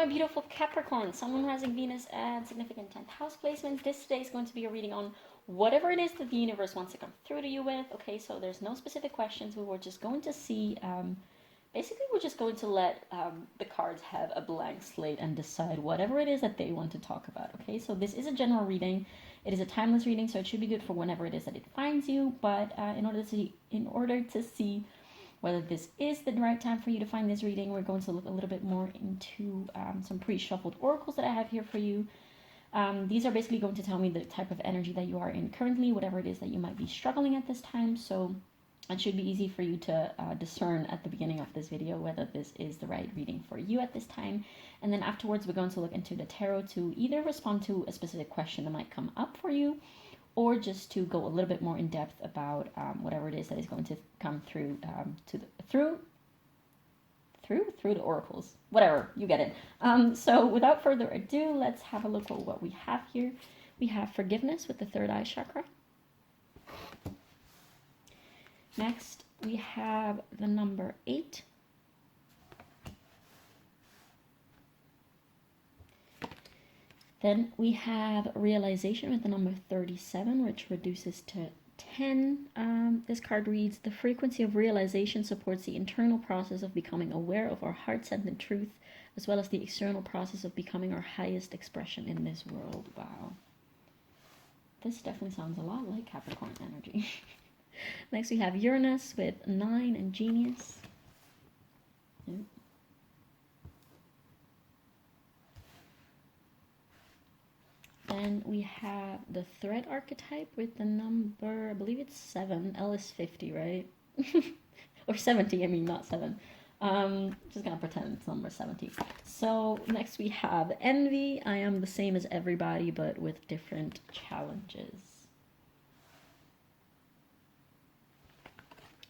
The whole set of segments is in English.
beautiful Capricorn, Sun, Moon, Rising, Venus, and significant 10th house placements. This today is going to be a reading on whatever it is that the universe wants to come through to you with. Okay, so there's no specific questions. We were just going to see, basically we're just going to let the cards have a blank slate and decide whatever it is that they want to talk about. Okay, so this is a general reading. It is a timeless reading, so it should be good for whenever it is that it finds you. But in order to see whether this is the right time for you to find this reading, we're going to look a little bit more into some pre-shuffled oracles that I have here for you. These are basically going to tell me the type of energy that you are in currently, whatever it is that you might be struggling at this time. So it should be easy for you to discern at the beginning of this video whether this is the right reading for you at this time. And then afterwards, we're going to look into the tarot to either respond to a specific question that might come up for you, or just to go a little bit more in depth about whatever it is that is going to come through through the oracles. Whatever, you get it. So without further ado, let's have a look at what we have here. We have forgiveness with the third eye chakra. Next, we have the number 8. Then we have realization with the number 37, which reduces to 10. This card reads, the frequency of realization supports the internal process of becoming aware of our heart-centered truth, as well as the external process of becoming our highest expression in this world. Wow. This definitely sounds a lot like Capricorn energy. Next we have Uranus with 9 and Genius. Yep. Then we have the thread archetype with the number, I believe it's 7. L is 50, right? Or 70, I mean, not 7. Just gonna pretend it's number 70. So next we have envy. I am the same as everybody, but with different challenges.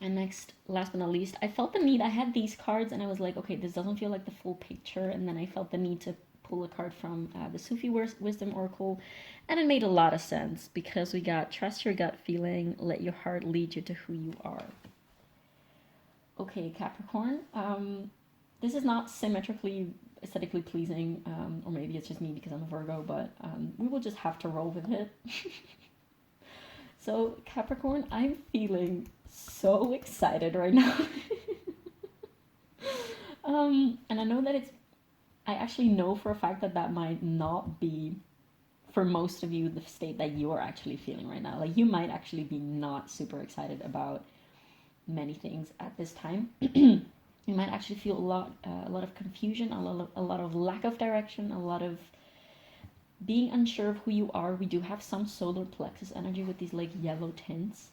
And next, last but not least, I felt the need. I had these cards and I was like, okay, this doesn't feel like the full picture. And then I felt the need to pull a card from the Sufi Wisdom Oracle, and it made a lot of sense because we got trust your gut feeling, let your heart lead you to who you are. Okay, Capricorn, this is not symmetrically aesthetically pleasing, or maybe it's just me because I'm a Virgo, but we will just have to roll with it. So Capricorn, I'm feeling so excited right now. And I know that I actually know for a fact that that might not be, for most of you, the state that you are actually feeling right now. Like, you might actually be not super excited about many things at this time. You might actually feel a lot of confusion, a lot of lack of direction, a lot of being unsure of who you are. We do have some solar plexus energy with these like yellow tints.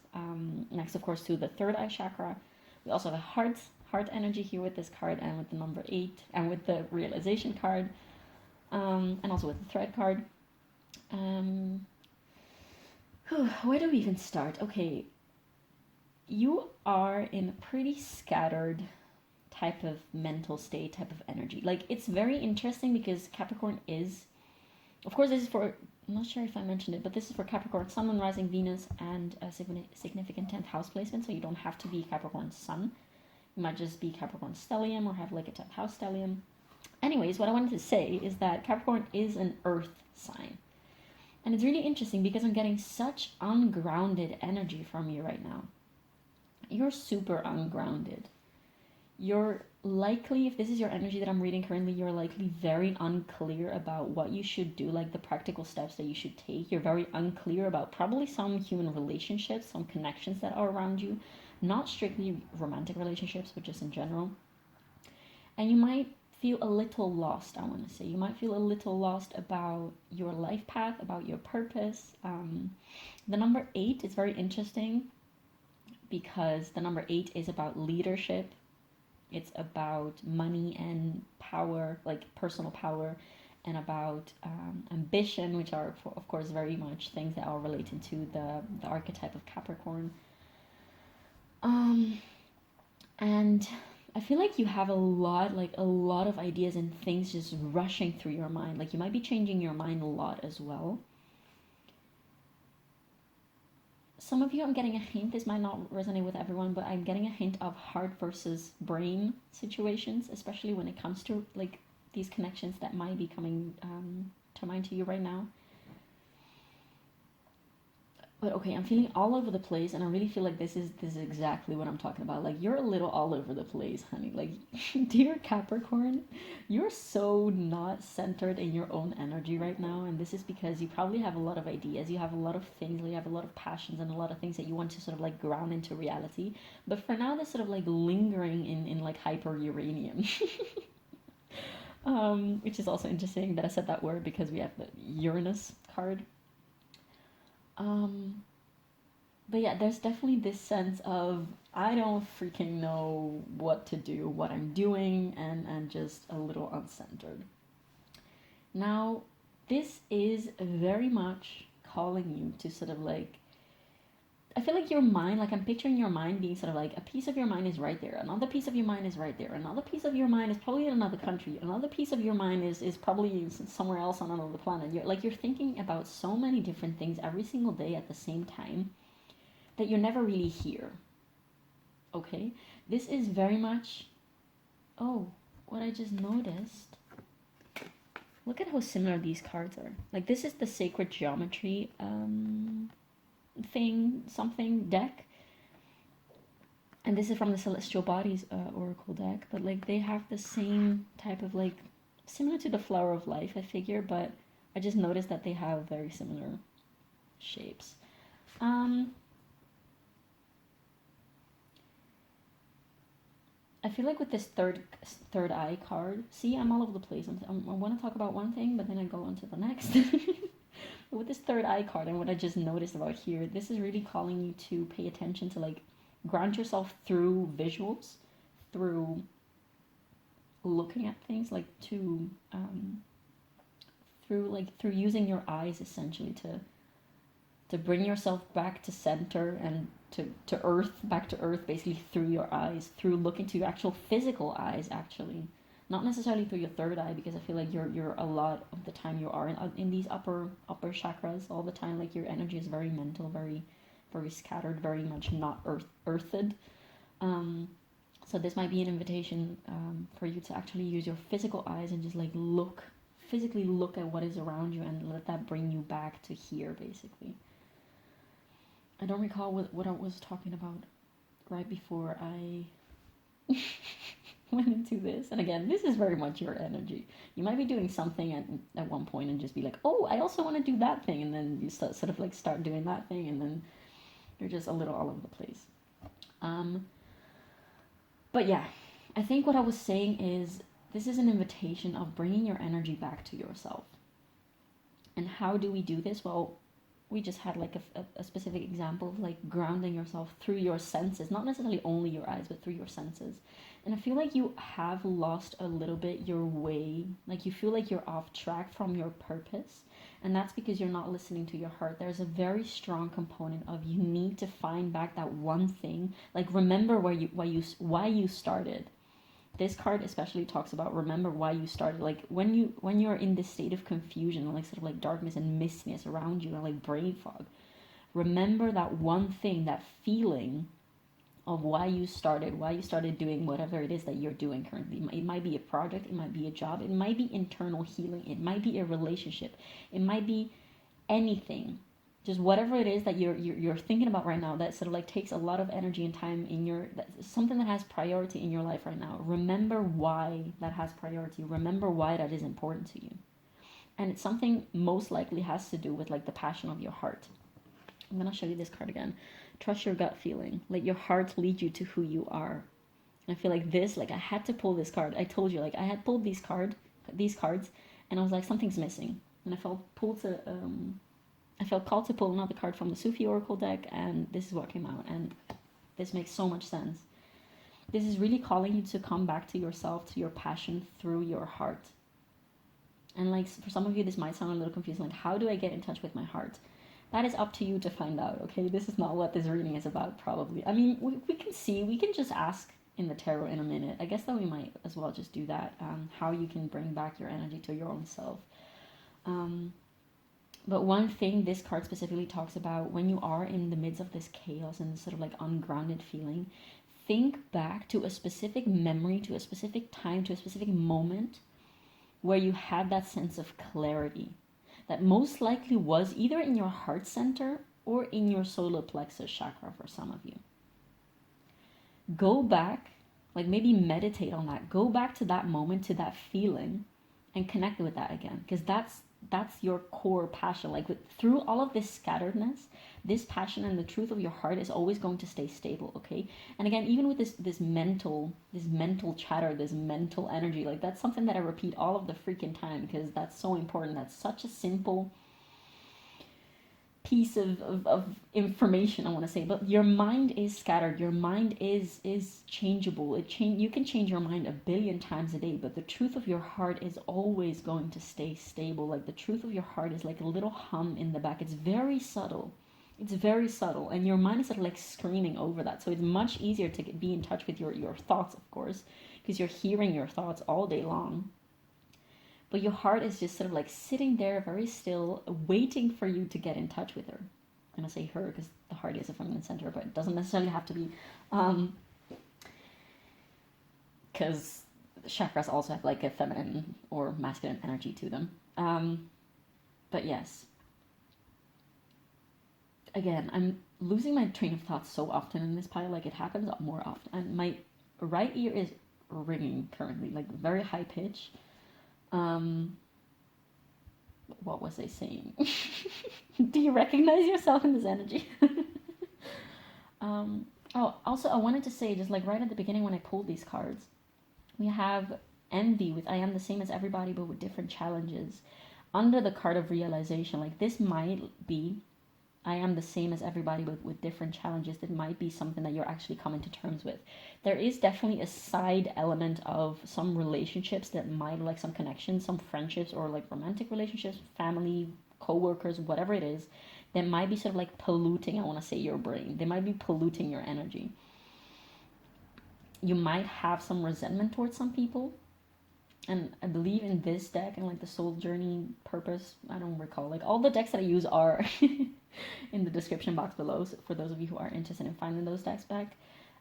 Next, of course, to the third eye chakra. We also have a heart energy here with this card, and with the number 8, and with the realization card, and also with the thread card. Where do we even start? Okay, you are in a pretty scattered type of mental state, type of energy. Like, it's very interesting because Capricorn is, of course, this is for, I'm not sure if I mentioned it, but this is for Capricorn Sun, Moon, Rising, Venus, and a significant 10th house placement, so you don't have to be Capricorn Sun. You might just be Capricorn stellium or have like a 10th house stellium. Anyways, what I wanted to say is that Capricorn is an earth sign. And it's really interesting because I'm getting such ungrounded energy from you right now. You're super ungrounded. You're likely, if this is your energy that I'm reading currently, you're likely very unclear about what you should do, like the practical steps that you should take. You're very unclear about probably some human relationships, some connections that are around you. Not strictly romantic relationships, but just in general. And you might feel a little lost, I want to say. You might feel a little lost about your life path, about your purpose. The number 8 is very interesting because the number 8 is about leadership. It's about money and power, like personal power, and about ambition, which are, of course, very much things that are related to the archetype of Capricorn. And I feel like you have a lot of ideas and things just rushing through your mind. Like, you might be changing your mind a lot as well. Some of you, I'm getting a hint, this might not resonate with everyone, but I'm getting a hint of heart versus brain situations, especially when it comes to like these connections that might be coming to mind to you right now. But okay, I'm feeling all over the place, and I really feel like this is exactly what I'm talking about. Like, you're a little all over the place, honey. Like, dear Capricorn, you're so not centered in your own energy right now, and this is because you probably have a lot of ideas, you have a lot of things, you have a lot of passions, and a lot of things that you want to sort of like ground into reality. But for now, they're sort of like lingering in like hyper uranium. Which is also interesting that I said that word because we have the Uranus card. But yeah, there's definitely this sense of I don't freaking know what to do, what I'm doing, and just a little uncentered. Now, this is very much calling you to sort of like, I feel like your mind, like I'm picturing your mind being sort of like a piece of your mind is right there, another piece of your mind is right there, another piece of your mind is probably in another country, another piece of your mind is probably somewhere else on another planet. You're thinking about so many different things every single day at the same time that you're never really here. Okay? This is very much, oh, what I just noticed. Look at how similar these cards are. Like, this is the sacred geometry something deck, and this is from the Celestial Bodies Oracle deck, but like they have the same type of like similar to the Flower of Life, I figure, but I just noticed that they have very similar shapes. I feel like with this third eye card, see, I'm all over the place. I want to talk about one thing, but then I go on to the next. With this third eye card and what I just noticed about here, this is really calling you to pay attention to like ground yourself through visuals, through looking at things, like through using your eyes essentially to bring yourself back to center and to earth, back to earth, basically through your eyes, through looking to your actual physical eyes, actually. Not necessarily through your third eye, because I feel like you're a lot of the time you are in these upper chakras all the time. Like your energy is very mental, very scattered, very much not earthed. So this might be an invitation for you to actually use your physical eyes and just like physically look at what is around you and let that bring you back to here, basically. I don't recall what I was talking about right before I went into this. And again, this is very much your energy. You might be doing something at one point and just be like, oh, I also want to do that thing. And then you sort of like start doing that thing. And then you're just a little all over the place. But yeah, I think what I was saying is this is an invitation of bringing your energy back to yourself. And how do we do this? Well, we just had like a specific example of like grounding yourself through your senses, not necessarily only your eyes, but through your senses. And I feel like you have lost a little bit your way. Like you feel like you're off track from your purpose. And that's because you're not listening to your heart. There's a very strong component of you need to find back that one thing. Like remember why you started. This card especially talks about remember why you started. Like when you're in this state of confusion, like sort of like darkness and mistiness around you, and like brain fog, remember that one thing, that feeling of why you started doing whatever it is that you're doing currently. It might be a project, it might be a job, it might be internal healing, it might be a relationship, it might be anything. Just whatever it is that you're thinking about right now that sort of like takes a lot of energy and time in something that has priority in your life right now. Remember why that has priority. Remember why that is important to you. And it's something most likely has to do with like the passion of your heart. I'm going to show you this card again. Trust your gut feeling. Let your heart lead you to who you are. And I feel like this, like I had to pull this card. I told you, like I had pulled these cards, and I was like, something's missing. And I felt called to pull another card from the Sufi Oracle deck, and this is what came out, and this makes so much sense. This is really calling you to come back to yourself, to your passion through your heart. And like for some of you, this might sound a little confusing, like how do I get in touch with my heart? That is up to you to find out, okay? This is not what this reading is about, probably. I mean, we can just ask in the tarot in a minute. I guess that we might as well just do that, how you can bring back your energy to your own self. But one thing this card specifically talks about, when you are in the midst of this chaos and this sort of like ungrounded feeling, think back to a specific memory, to a specific time, to a specific moment where you had that sense of clarity that most likely was either in your heart center or in your solar plexus chakra for some of you. Go back, like maybe meditate on that. Go back to that moment, to that feeling, and connect with that again, because that's your core passion. Like through all of this scatteredness, this passion and the truth of your heart is always going to stay stable. Okay, and again, even with this mental chatter, this mental energy, like that's something that I repeat all of the freaking time, because that's so important. That's such a simple piece of information, I want to say. But your mind is scattered, your mind is changeable. You can change your mind 1 billion times a day, but the truth of your heart is always going to stay stable. Like the truth of your heart is like a little hum in the back. It's very subtle, and your mind is sort of like screaming over that. So it's much easier to be in touch with your thoughts, of course, because you're hearing your thoughts all day long. But your heart is just sort of like sitting there very still, waiting for you to get in touch with her. I'm going to say her because the heart is a feminine center, but it doesn't necessarily have to be. Because chakras also have like a feminine or masculine energy to them. But yes. Again, I'm losing my train of thought so often in this pile. Like it happens more often. And my right ear is ringing currently, like very high pitch. What was I saying? Do you recognize yourself in this energy? Oh, also I wanted to say, just like right at the beginning when I pulled these cards, we have envy with I am the same as everybody but with different challenges. Under the card of realization, like this might be I am the same as everybody but with different challenges. That might be something that you're actually coming to terms with. There is definitely a side element of some relationships that might, like some connections, some friendships, or like romantic relationships, family, co-workers, whatever it is, that might be sort of like polluting, I want to say, your brain. They might be polluting your energy. You might have some resentment towards some people. And I believe in this deck and like the soul journey purpose, I don't recall, like all the decks that I use are in the description box below, so for those of you who are interested in finding those decks back.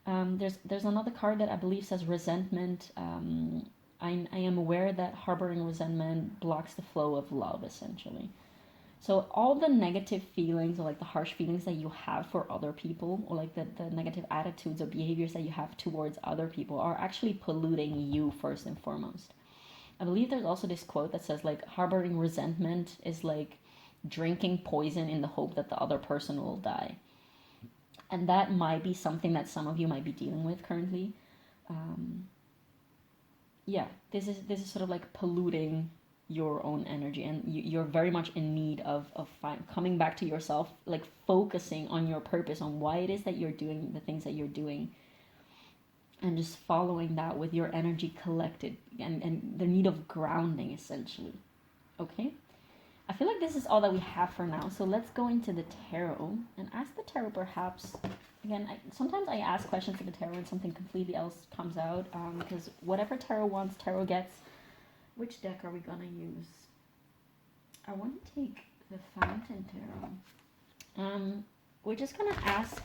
There's another card that I believe says resentment. I am aware that harboring resentment blocks the flow of love, essentially. So all the negative feelings, or like the harsh feelings that you have for other people, or like the negative attitudes or behaviors that you have towards other people, are actually polluting you first and foremost. I believe there's also this quote that says like harboring resentment is like drinking poison in the hope that the other person will die. And that might be something that some of you might be dealing with currently. Yeah, this is sort of like polluting your own energy, and you're very much in need of coming back to yourself, like focusing on your purpose, on why it is that you're doing the things that you're doing, and just following that with your energy collected, and the need of grounding, essentially. Okay, I feel like this is all that we have for now, so let's go into the tarot and ask the tarot. Perhaps again, sometimes I ask questions to the tarot and something completely else comes out, because whatever tarot wants, tarot gets. Which deck are we gonna use? I want to take the Fountain Tarot. We're just gonna ask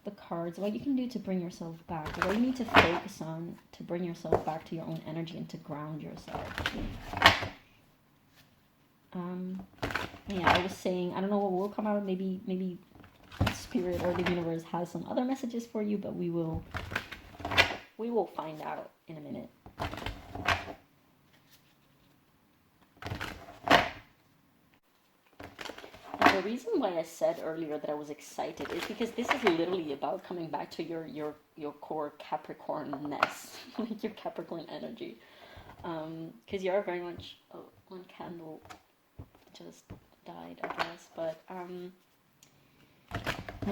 the cards what you can do to bring yourself back, what you need to focus on to bring yourself back to your own energy and to ground yourself. Yeah, I was saying, I don't know what will come out. Maybe Spirit or the universe has some other messages for you, but we will find out in a minute. The reason why I said earlier that I was excited is because this is literally about coming back to your core Capricorn-ness, like your Capricorn energy. Because you're very much... Oh, one candle just died, I guess. But,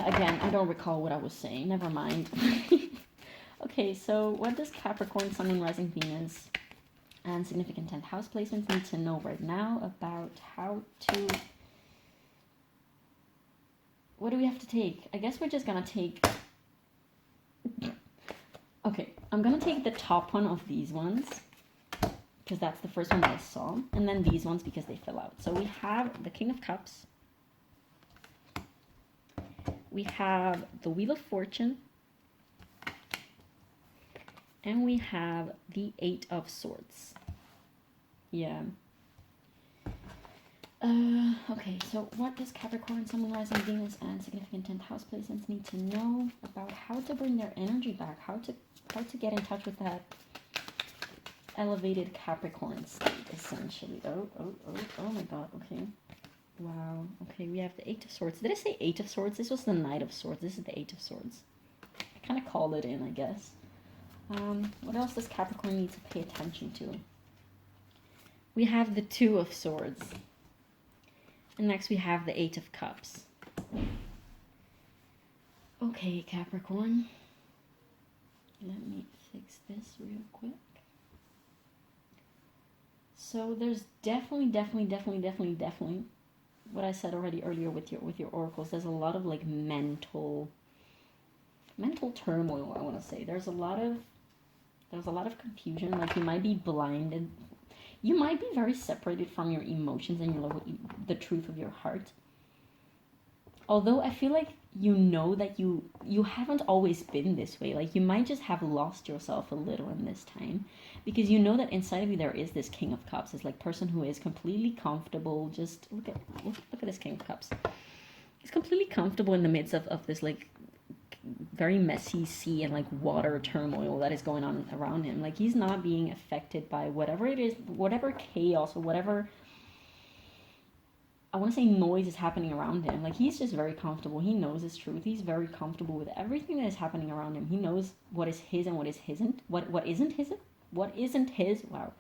again, I don't recall what I was saying. Never mind. Okay, so what does Capricorn, Sun, and Rising Venus and significant 10th house placements need to know right now about how to... What do we have to take? I guess we're just gonna take... Okay, I'm gonna take the top one of these ones, because that's the first one that I saw, and then these ones because they fell out. So we have the King of Cups, we have the Wheel of Fortune, and we have the 8 of Swords. Yeah. Okay, so what does Capricorn, Sun, Rising, Venus, and significant 10th house placements need to know about how to bring their energy back, how to get in touch with that elevated Capricorn state, essentially. Oh my god, okay. Wow, okay, we have the Eight of Swords. Did I say Eight of Swords? This was the Knight of Swords. This is the Eight of Swords. I kind of called it in, I guess. What else does Capricorn need to pay attention to? We have the Two of Swords. And next we have the Eight of Cups. Okay, Capricorn. Let me fix this real quick. So there's definitely what I said already earlier with your oracles. There's a lot of like mental turmoil, I want to say. There's a lot of confusion. Like you might be blinded. You might be very separated from your emotions and the truth of your heart. Although I feel like you know that you haven't always been this way. Like you might just have lost yourself a little in this time, because you know that inside of you there is this King of Cups. It's like person who is completely comfortable. Just look at this King of Cups. He's completely comfortable in the midst of this like very messy sea and like water turmoil that is going on around him. Like he's not being affected by whatever it is, whatever chaos or whatever, I want to say, noise is happening around him. Like he's just very comfortable. He knows his truth. He's very comfortable with everything that is happening around him. He knows what is his and what is isn't. What isn't his. Wow.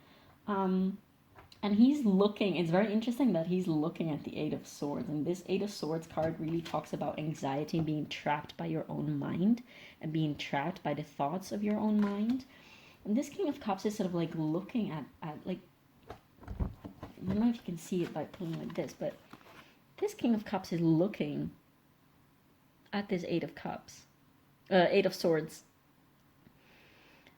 And he's looking, it's very interesting that he's looking at the Eight of Swords. And this Eight of Swords card really talks about anxiety, being trapped by your own mind and being trapped by the thoughts of your own mind. And this King of Cups is sort of like looking at like, I don't know if you can see it by pulling like this, but this King of Cups is looking at this Eight of Swords.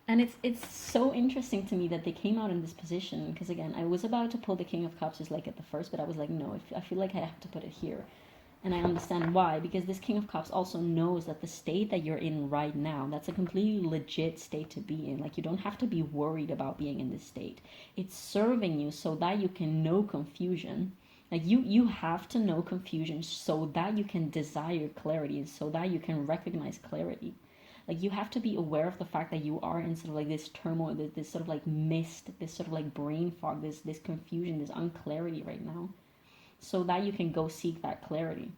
And it's so interesting to me that they came out in this position, because again, I was about to pull the King of Cups just like at the first, but I was like, no, I feel like I have to put it here. And I understand why, because this King of Cups also knows that the state that you're in right now, that's a completely legit state to be in. Like you don't have to be worried about being in this state. It's serving you so that you can know confusion. Like you have to know confusion so that you can desire clarity and so that you can recognize clarity. Like you have to be aware of the fact that you are in sort of like this turmoil, this sort of like mist, this sort of like brain fog, this confusion, this unclarity right now, so that you can go seek that clarity,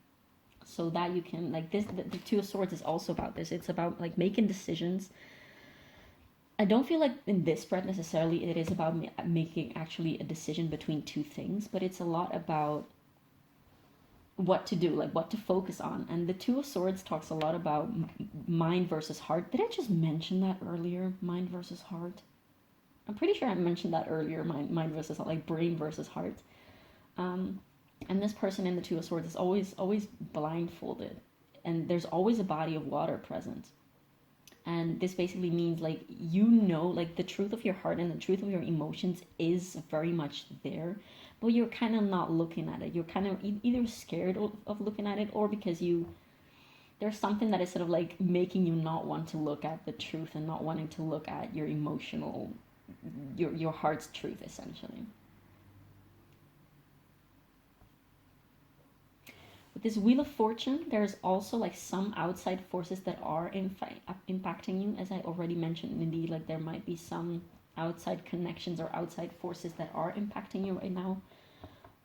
so that you can like this. The Two of Swords is also about this. It's about like making decisions. I don't feel like in this spread necessarily it is about making actually a decision between two things, but it's a lot about what to do, like what to focus on. And the Two of Swords talks a lot about mind versus heart. Did I just mention that earlier? Mind versus heart? I'm pretty sure I mentioned that earlier. Mind versus like brain versus heart. And this person in the Two of Swords is always blindfolded, and there's always a body of water present. And this basically means like, you know, like the truth of your heart and the truth of your emotions is very much there, but you're kind of not looking at it. You're kind of either scared of looking at it, or because there's something that is sort of like making you not want to look at the truth and not wanting to look at your emotional, your heart's truth, essentially. With this Wheel of Fortune, there's also like some outside forces that are impacting you, as I already mentioned. Indeed, like there might be some outside connections or outside forces that are impacting you right now.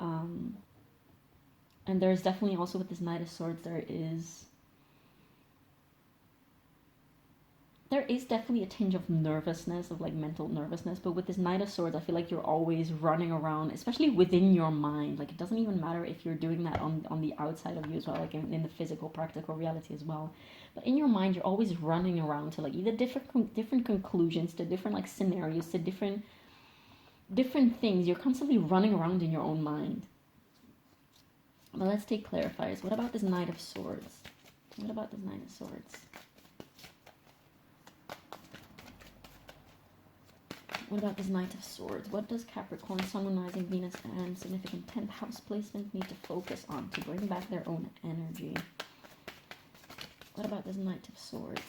And there's definitely also with this Knight of Swords, there is definitely a tinge of nervousness, of like mental nervousness. But with this Knight of Swords, I feel like you're always running around, especially within your mind. Like it doesn't even matter if you're doing that on the outside of you as well, like in the physical, practical reality as well. But in your mind, you're always running around to like either different conclusions, to different like scenarios, to different things. You're constantly running around in your own mind. But let's take clarifiers. What about this Knight of Swords? What about this Knight of Swords? What about this Knight of Swords? What does Capricorn, Sun, Moon, Rising, Venus, and significant 10th house placement need to focus on to bring back their own energy? What about this Knight of Swords?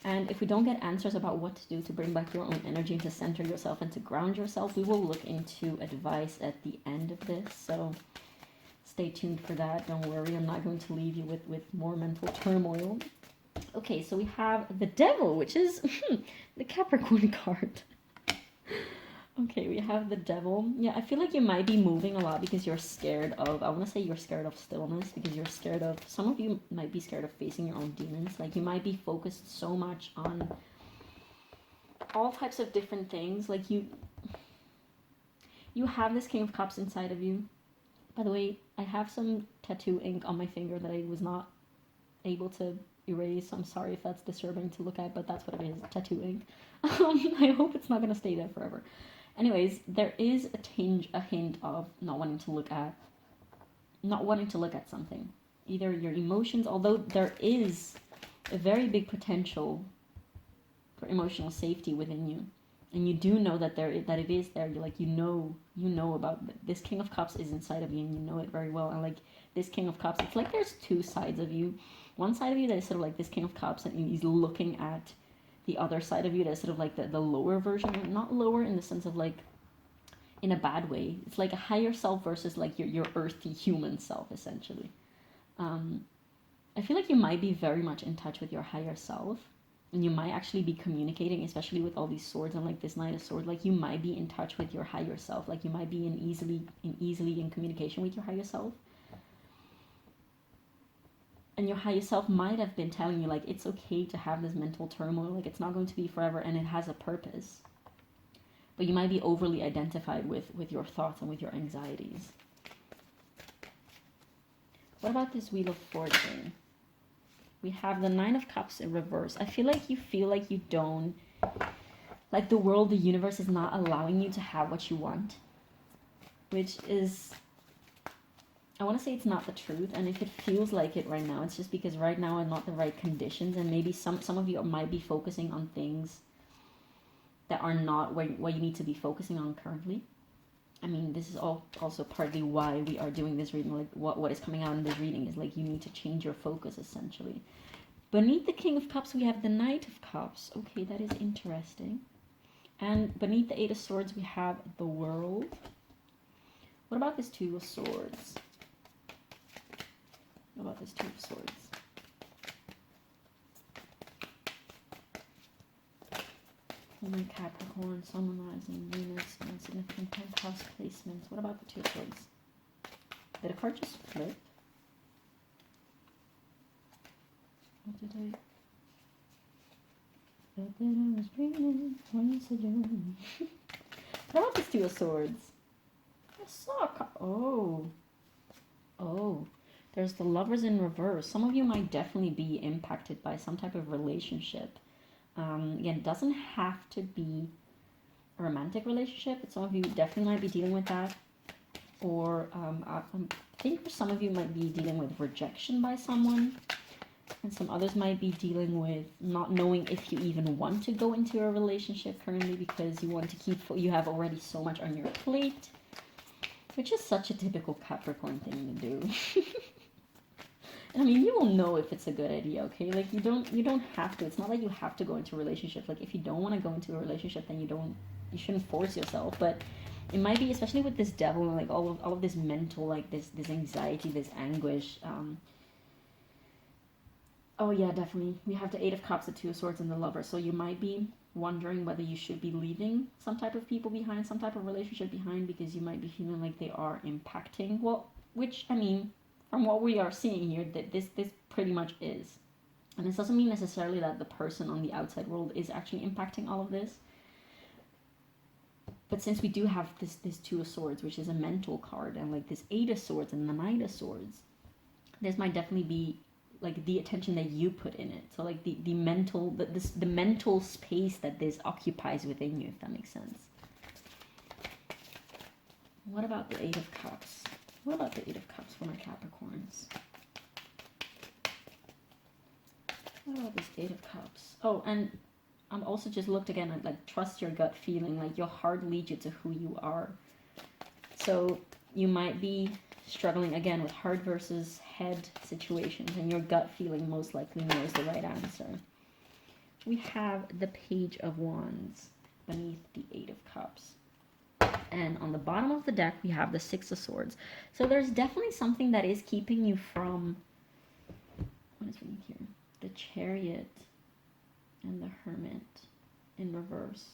And if we don't get answers about what to do to bring back your own energy and to center yourself and to ground yourself, we will look into advice at the end of this. So stay tuned for that. Don't worry, I'm not going to leave you with more mental turmoil. Okay, so we have the Devil, which is the Capricorn card. Okay, we have the Devil. Yeah, I feel like you might be moving a lot because you're scared of, I want to say you're scared of stillness, because you're scared of, some of you might be scared of facing your own demons. Like, you might be focused so much on all types of different things. Like, you have this King of Cups inside of you. By the way, I have some tattoo ink on my finger that I was not able to erase. I'm sorry if that's disturbing to look at, but that's what it is, tattoo ink. I hope it's not going to stay there forever. Anyways, there is a hint of not wanting to look at something. Either your emotions, although there is a very big potential for emotional safety within you. And you do know that that it is there. You're like, you know about this King of Cups is inside of you, and you know it very well. And like this King of Cups, it's like there's two sides of you. One side of you that is sort of like this King of Cups, and he's looking at the other side of you that's sort of like the lower version. Not lower in the sense of like in a bad way. It's like a higher self versus like your earthy human self, essentially. I feel like you might be very much in touch with your higher self. And you might actually be communicating, especially with all these swords and like this Knight of Swords. Like, you might be in touch with your higher self. Like, you might be easily in communication with your higher self. And your higher self might have been telling you, like, it's okay to have this mental turmoil. Like, it's not going to be forever, and it has a purpose. But you might be overly identified with your thoughts and with your anxieties. What about this Wheel of Fortune? We have the Nine of Cups in reverse. I feel like you don't, like the world, the universe is not allowing you to have what you want, which is, I want to say it's not the truth. And if it feels like it right now, it's just because right now are not the right conditions, and maybe some of you might be focusing on things that are not what you need to be focusing on currently. I mean, this is also partly why we are doing this reading. Like, what is coming out in this reading is like you need to change your focus, essentially. Beneath the King of Cups, we have the Knight of Cups. Okay, that is interesting. And beneath the Eight of Swords, we have the World. What about this Two of Swords? What about this Two of Swords? My Capricorn, Sun, Rising, Venus, and significant penthouse placements. What about the Two of Swords? Did a card just flip? What did I? Thought that I was dreaming when you said you. What about this Two of Swords? I saw a card. Oh. There's the Lovers in reverse. Some of you might definitely be impacted by some type of relationship. Again, it doesn't have to be a romantic relationship, but some of you definitely might be dealing with that. Or I think for some of you might be dealing with rejection by someone. And some others might be dealing with not knowing if you even want to go into a relationship currently because you have already so much on your plate. Which is such a typical Capricorn thing to do. I mean, you will know if it's a good idea, okay? Like, you don't have to. It's not like you have to go into a relationship. Like, if you don't want to go into a relationship, then you shouldn't force yourself. But it might be, especially with this Devil and like all of this mental, like this anxiety, this anguish. Oh yeah, definitely. We have the Eight of Cups, the Two of Swords, and the Lover. So you might be wondering whether you should be leaving some type of people behind, some type of relationship behind, because you might be feeling like they are impacting. Well, which, I mean, from what we are seeing here, that this pretty much is. And this doesn't mean necessarily that the person on the outside world is actually impacting all of this. But since we do have this Two of Swords, which is a mental card, and like this Eight of Swords and the Knight of Swords, this might definitely be like the attention that you put in it. So like the mental space that this occupies within you, if that makes sense. What about the Eight of Cups? What about the Eight of Cups for my Capricorns? What about this Eight of Cups? Oh, and I'm also just looked again at like trust your gut feeling. Like your heart leads you to who you are. So you might be struggling again with heart versus head situations, and your gut feeling most likely knows the right answer. we have the Page of Wands beneath the Eight of Cups. And on the bottom of the deck, we have the Six of Swords. So there's definitely something that is keeping you from, what is beneath here? The Chariot and the Hermit in reverse.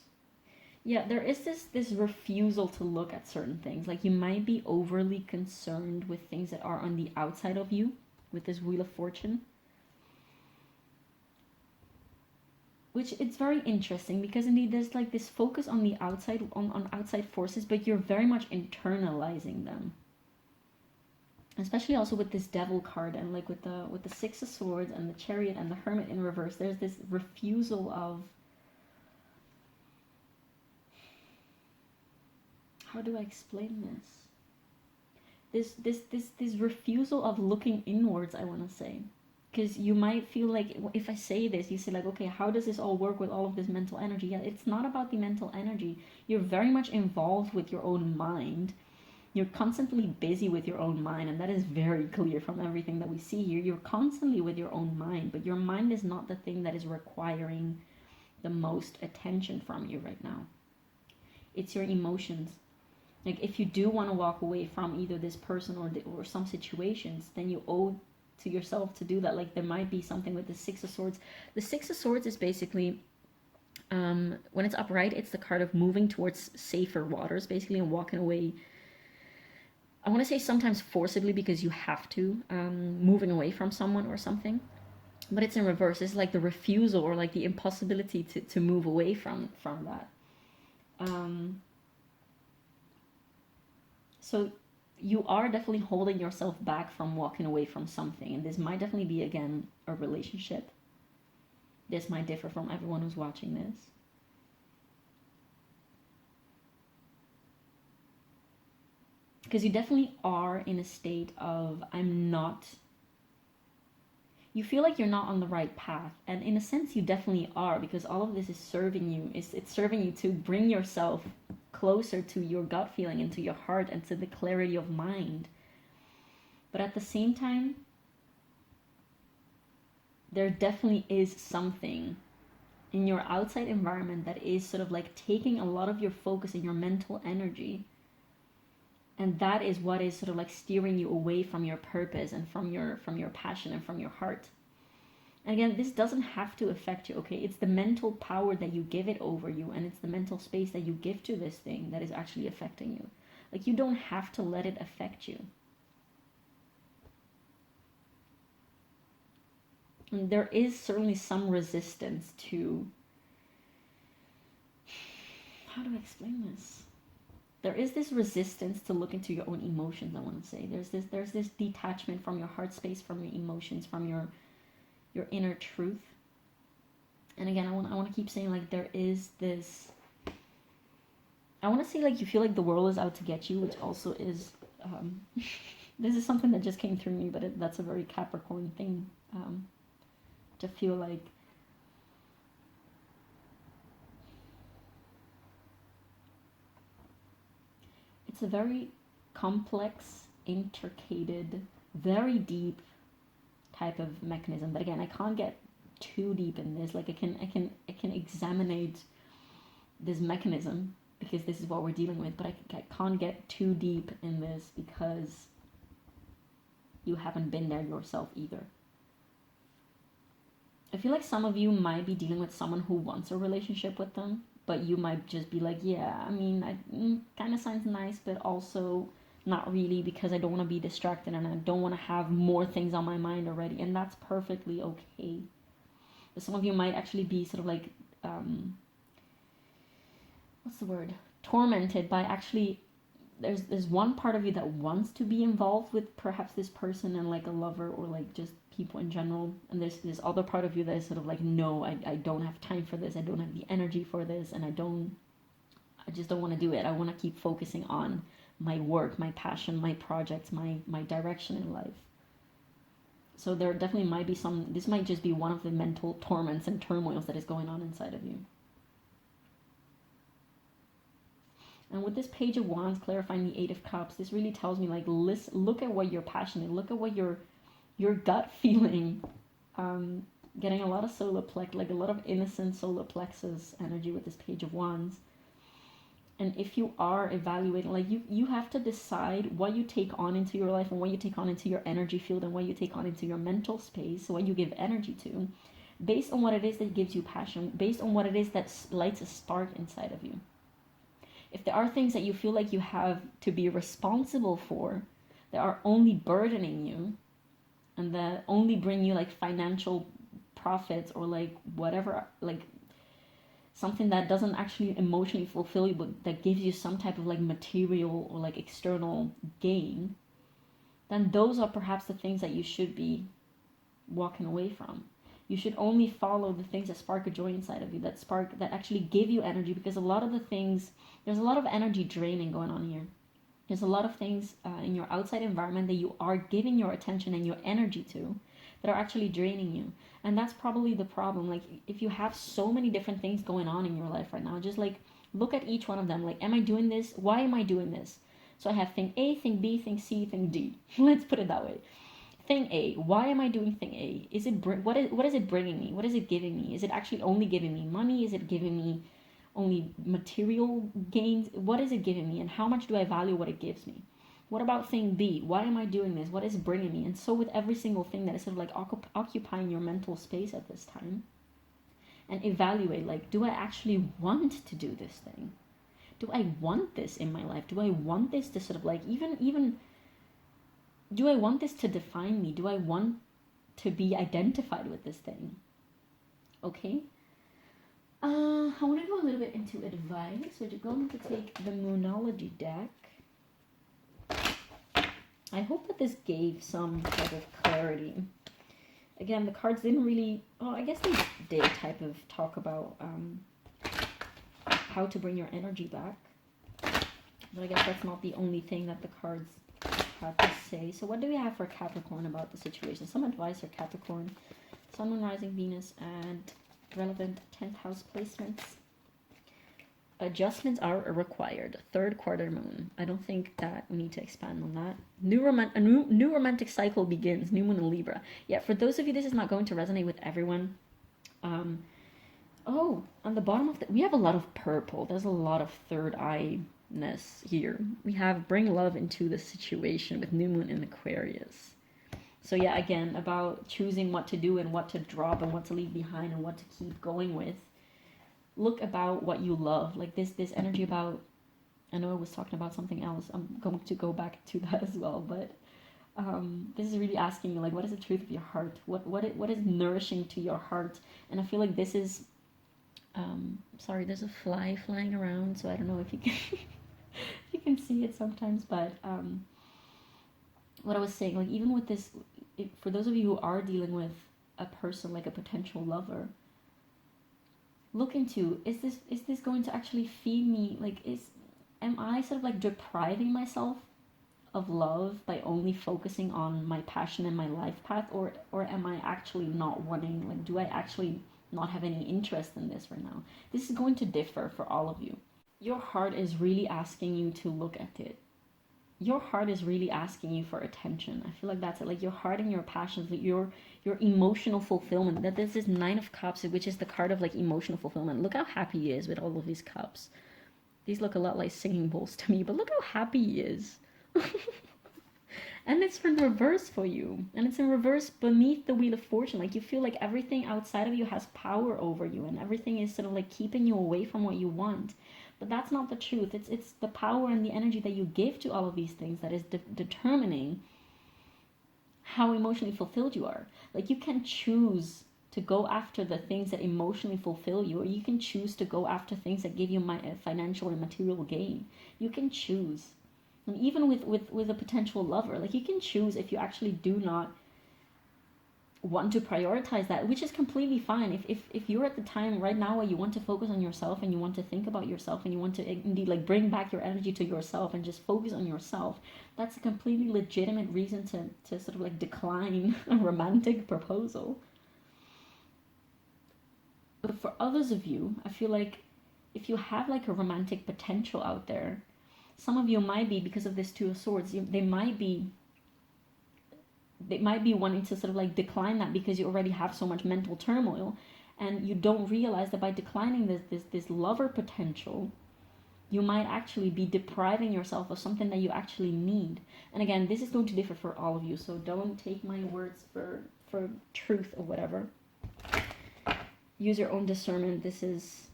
Yeah, there is this refusal to look at certain things. Like, you might be overly concerned with things that are on the outside of you with this Wheel of Fortune. Which it's very interesting because indeed there's like this focus on the outside, on outside forces, but you're very much internalizing them. Especially also with this Devil card and like with the Six of Swords and the Chariot and the Hermit in reverse, there's this refusal of, how do I explain this? This refusal of looking inwards, I want to say. Because you might feel like, if I say this, you say like, okay, how does this all work with all of this mental energy? Yeah, it's not about the mental energy. You're very much involved with your own mind. You're constantly busy with your own mind, and that is very clear from everything that we see here. You're constantly with your own mind, but your mind is not the thing that is requiring the most attention from you right now. It's your emotions. Like, if you do want to walk away from either this person or some situations, then you owe to yourself to do that. Like, there might be something with the Six of Swords. The Six of Swords is basically, when it's upright, it's the card of moving towards safer waters, basically, and walking away. I want to say sometimes forcibly because you have to, moving away from someone or something. But it's in reverse. It's like the refusal or like the impossibility to move away from that. So you are definitely holding yourself back from walking away from something. And this might definitely be, again, a relationship. This might differ from everyone who's watching this. Because you definitely are in a state of, you feel like you're not on the right path. And in a sense, you definitely are, because all of this is serving you. It's serving you to bring yourself closer to your gut feeling and to your heart and to the clarity of mind. But at the same time, there definitely is something in your outside environment that is sort of like taking a lot of your focus and your mental energy. And that is what is sort of like steering you away from your purpose and from your passion and from your heart. And again, this doesn't have to affect you, okay? It's the mental power that you give it over you, and it's the mental space that you give to this thing that is actually affecting you. Like, you don't have to let it affect you. And there is certainly some resistance to, how do I explain this? There is this resistance to look into your own emotions, I want to say. There's this detachment from your heart space, from your emotions, from your inner truth. And again, I want to keep saying, like, there is this, I want to say, like, you feel like the world is out to get you, which also is, this is something that just came through me, but that's a very Capricorn thing, to feel like, it's a very complex, intricated, very deep type of mechanism. But again, I can't get too deep in this. Like, I can examine this mechanism because this is what we're dealing with, but I can't get too deep in this because you haven't been there yourself either. I feel like some of you might be dealing with someone who wants a relationship with them, but you might just be like, yeah, I mean, kind of sounds nice, but also not really, because I don't want to be distracted and I don't want to have more things on my mind already, and that's perfectly okay. But some of you might actually be sort of like, what's the word? Tormented by actually, there's one part of you that wants to be involved with perhaps this person and like a lover or like just people in general, and there's this other part of you that is sort of like, no, I don't have time for this, I don't have the energy for this, and I just don't want to do it. I want to keep focusing on my work, my passion, my projects, my direction in life. So there definitely might be this might just be one of the mental torments and turmoils that is going on inside of you. And with this Page of Wands clarifying the Eight of Cups, this really tells me, like, look at what you're passionate, look at what your gut feeling getting a lot of solar plex, like a lot of innocent solar plexus energy with this Page of Wands. And if you are evaluating, like you have to decide what you take on into your life and what you take on into your energy field and what you take on into your mental space, what you give energy to, based on what it is that gives you passion, based on what it is that lights a spark inside of you. If there are things that you feel like you have to be responsible for that are only burdening you and that only bring you like financial profits or like whatever, like something that doesn't actually emotionally fulfill you, but that gives you some type of like material or like external gain, then those are perhaps the things that you should be walking away from. You should only follow the things that spark a joy inside of you, that actually give you energy, because a lot of the things, there's a lot of energy draining going on here. There's a lot of things in your outside environment that you are giving your attention and your energy to that are actually draining you. And that's probably the problem. Like, if you have so many different things going on in your life right now, just like look at each one of them. Like, am I doing this? Why am I doing this? So I have thing A, thing B, thing C, thing D. Let's put it that way. Thing A, why am I doing thing A? Is it what is it bringing me? What is it giving me? Is it actually only giving me money? Is it giving me only material gains? What is it giving me, and how much do I value what it gives me? What about thing B? Why am I doing this? What is it bringing me? And so with every single thing that is sort of like occupying your mental space at this time, and evaluate, like, do I actually want to do this thing? Do I want this in my life? Do I want this to sort of like even do I want this to define me? Do I want to be identified with this thing? Okay. I want to go a little bit into advice. So you're going to take the Moonology deck. I hope that this gave some type of clarity. Again, the cards didn't really, well, I guess they did type of talk about how to bring your energy back. But I guess that's not the only thing that the cards had to say. So what do we have for Capricorn about the situation? Some advice for Capricorn, Sun, Moon, Rising, Venus, and relevant 10th house placements. Adjustments are required. Third quarter moon. I don't think that we need to expand on that. A new romantic cycle begins. New moon in Libra. Yeah, for those of you, this is not going to resonate with everyone. Oh, on the bottom of we have a lot of purple. There's a lot of third eye-ness here. We have bring love into the situation with new moon in Aquarius. So yeah, again, about choosing what to do and what to drop and what to leave behind and what to keep going with. Look about what you love. Like this energy about, I know I was talking about something else. I'm going to go back to that as well. But this is really asking you, like, what is the truth of your heart? What is nourishing to your heart? And I feel like this is, sorry, there's a fly flying around. So I don't know if you can, if you can see it sometimes. But what I was saying, like, even with this, for those of you who are dealing with a person, like a potential lover, look into, is this going to actually feed me? Like, am I sort of like depriving myself of love by only focusing on my passion and my life path, or am I actually not wanting, like, do I actually not have any interest in this right now? This is going to differ for all of you. Your heart is really asking you to look at it. Your heart is really asking you for attention. I feel like that's it. Like your heart and your passions, like your emotional fulfillment. That there's this Nine of Cups, which is the card of like emotional fulfillment. Look how happy he is with all of these cups. These look a lot like singing bowls to me, but look how happy he is. And it's in reverse for you. And it's in reverse beneath the Wheel of Fortune. Like you feel like everything outside of you has power over you, and everything is sort of like keeping you away from what you want. But that's not the truth. It's the power and the energy that you give to all of these things that is determining how emotionally fulfilled you are. Like you can choose to go after the things that emotionally fulfill you, or you can choose to go after things that give you financial and material gain. You can choose. And even with a potential lover, like you can choose if you actually do not want to prioritize that, which is completely fine. If you're at the time right now where you want to focus on yourself and you want to think about yourself and you want to indeed like bring back your energy to yourself and just focus on yourself, that's a completely legitimate reason to sort of like decline a romantic proposal. But for others of you, I feel like if you have like a romantic potential out there, some of you might be, because of this Two of Swords, they might be they might be wanting to sort of like decline that because you already have so much mental turmoil, and you don't realize that by declining this lover potential, you might actually be depriving yourself of something that you actually need. And again, this is going to differ for all of you, so don't take my words for truth or whatever. Use your own discernment. This is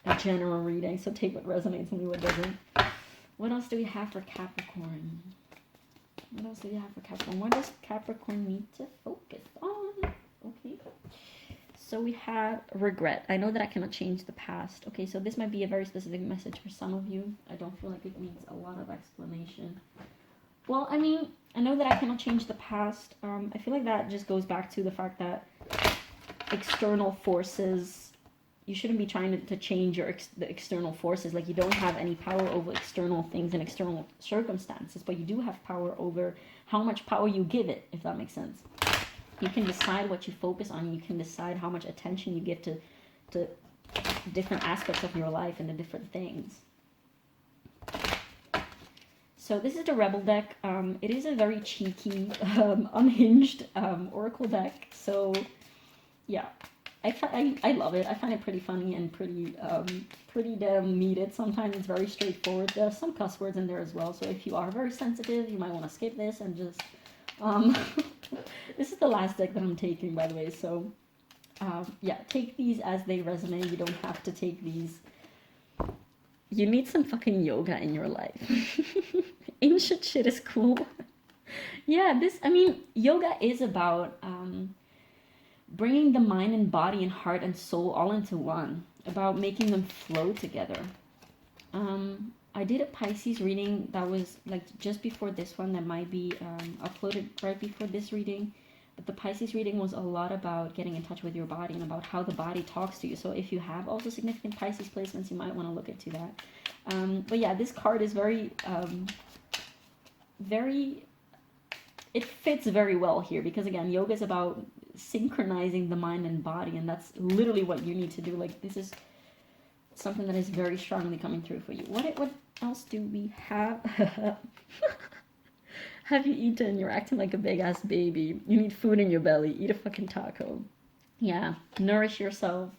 a general reading, so take what resonates and leave what doesn't. What else do we have for Capricorn? What else do we have for Capricorn? What does Capricorn need to focus on? Okay. So we have regret. I know that I cannot change the past. Okay, so this might be a very specific message for some of you. I don't feel like it needs a lot of explanation. Well, I mean, I know that I cannot change the past. I feel like that just goes back to the fact that external forces, you shouldn't be trying to change the external forces. Like, you don't have any power over external things and external circumstances, but you do have power over how much power you give it, if that makes sense. You can decide what you focus on. You can decide how much attention you give to different aspects of your life and the different things. So this is the Rebel deck. It is a very cheeky, unhinged oracle deck. So yeah, I love it. I find it pretty funny and pretty damn needed. Sometimes it's very straightforward. There are some cuss words in there as well. So if you are very sensitive, you might want to skip this and just this is the last deck that I'm taking, by the way, so yeah, take these as they resonate. You don't have to take these. You need some fucking yoga in your life. Ancient shit is cool. Yeah, I mean, yoga is about bringing the mind and body and heart and soul all into one, about making them flow together. I did a Pisces reading that was like just before this one, that might be uploaded right before this reading. But the Pisces reading was a lot about getting in touch with your body and about how the body talks to you. So if you have also significant Pisces placements, you might want to look into that. But yeah, this card is very, it fits very well here, because again, yoga is about synchronizing the mind and body, and that's literally what you need to do. Like, this is something that is very strongly coming through for you. What else do we have? Have you eaten? You're acting like a big ass baby. You need food in your belly. Eat a fucking taco. Yeah, nourish yourself.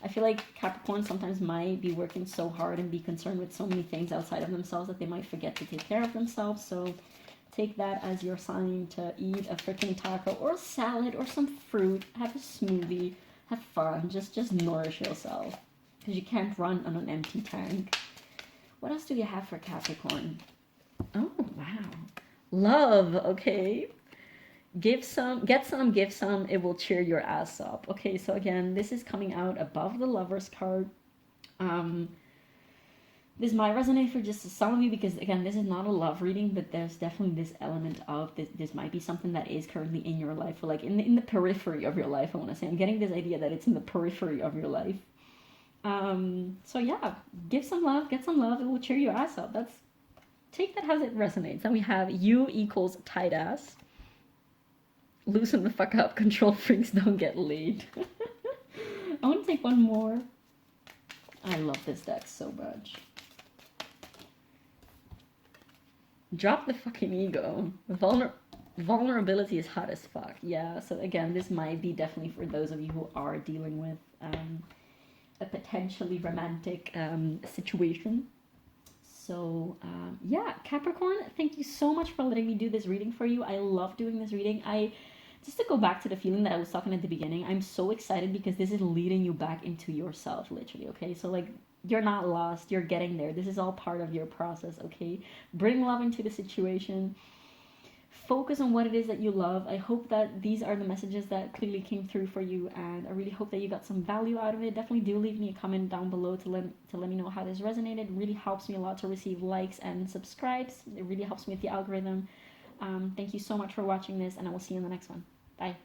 I feel like Capricorn sometimes might be working so hard and be concerned with so many things outside of themselves that they might forget to take care of themselves. So take that as your sign to eat a freaking taco or a salad or some fruit. Have a smoothie. Have fun. Just nourish yourself, because you can't run on an empty tank. What else do you have for Capricorn? Oh, wow. Love, okay. Give some, get some, give some. It will cheer your ass up. Okay, so again, this is coming out above the Lovers card. This might resonate for just some of you, because again, this is not a love reading, but there's definitely this element of this might be something that is currently in your life, or like in the periphery of your life, I want to say. I'm getting this idea that it's in the periphery of your life. So yeah, give some love, get some love. It will cheer your ass up. Take that as it resonates. Then we have you equals tight ass. Loosen the fuck up. Control freaks don't get laid. I want to take one more. I love this deck so much. Drop the fucking ego. Vulnerability is hot as fuck. Yeah, so again, this might be definitely for those of you who are dealing with a potentially romantic situation. So yeah, Capricorn, thank you so much for letting me do this reading for you. I love doing this reading. Just to go back to the feeling that I was talking at the beginning, I'm so excited because this is leading you back into yourself, literally, okay? So like, you're not lost, you're getting there. This is all part of your process, okay? Bring love into the situation. Focus on what it is that you love. I hope that these are the messages that clearly came through for you, and I really hope that you got some value out of it. Definitely do leave me a comment down below to let me know how this resonated. It really helps me a lot to receive likes and subscribes. It really helps me with the algorithm. Thank you so much for watching this, and I will see you in the next one. Bye.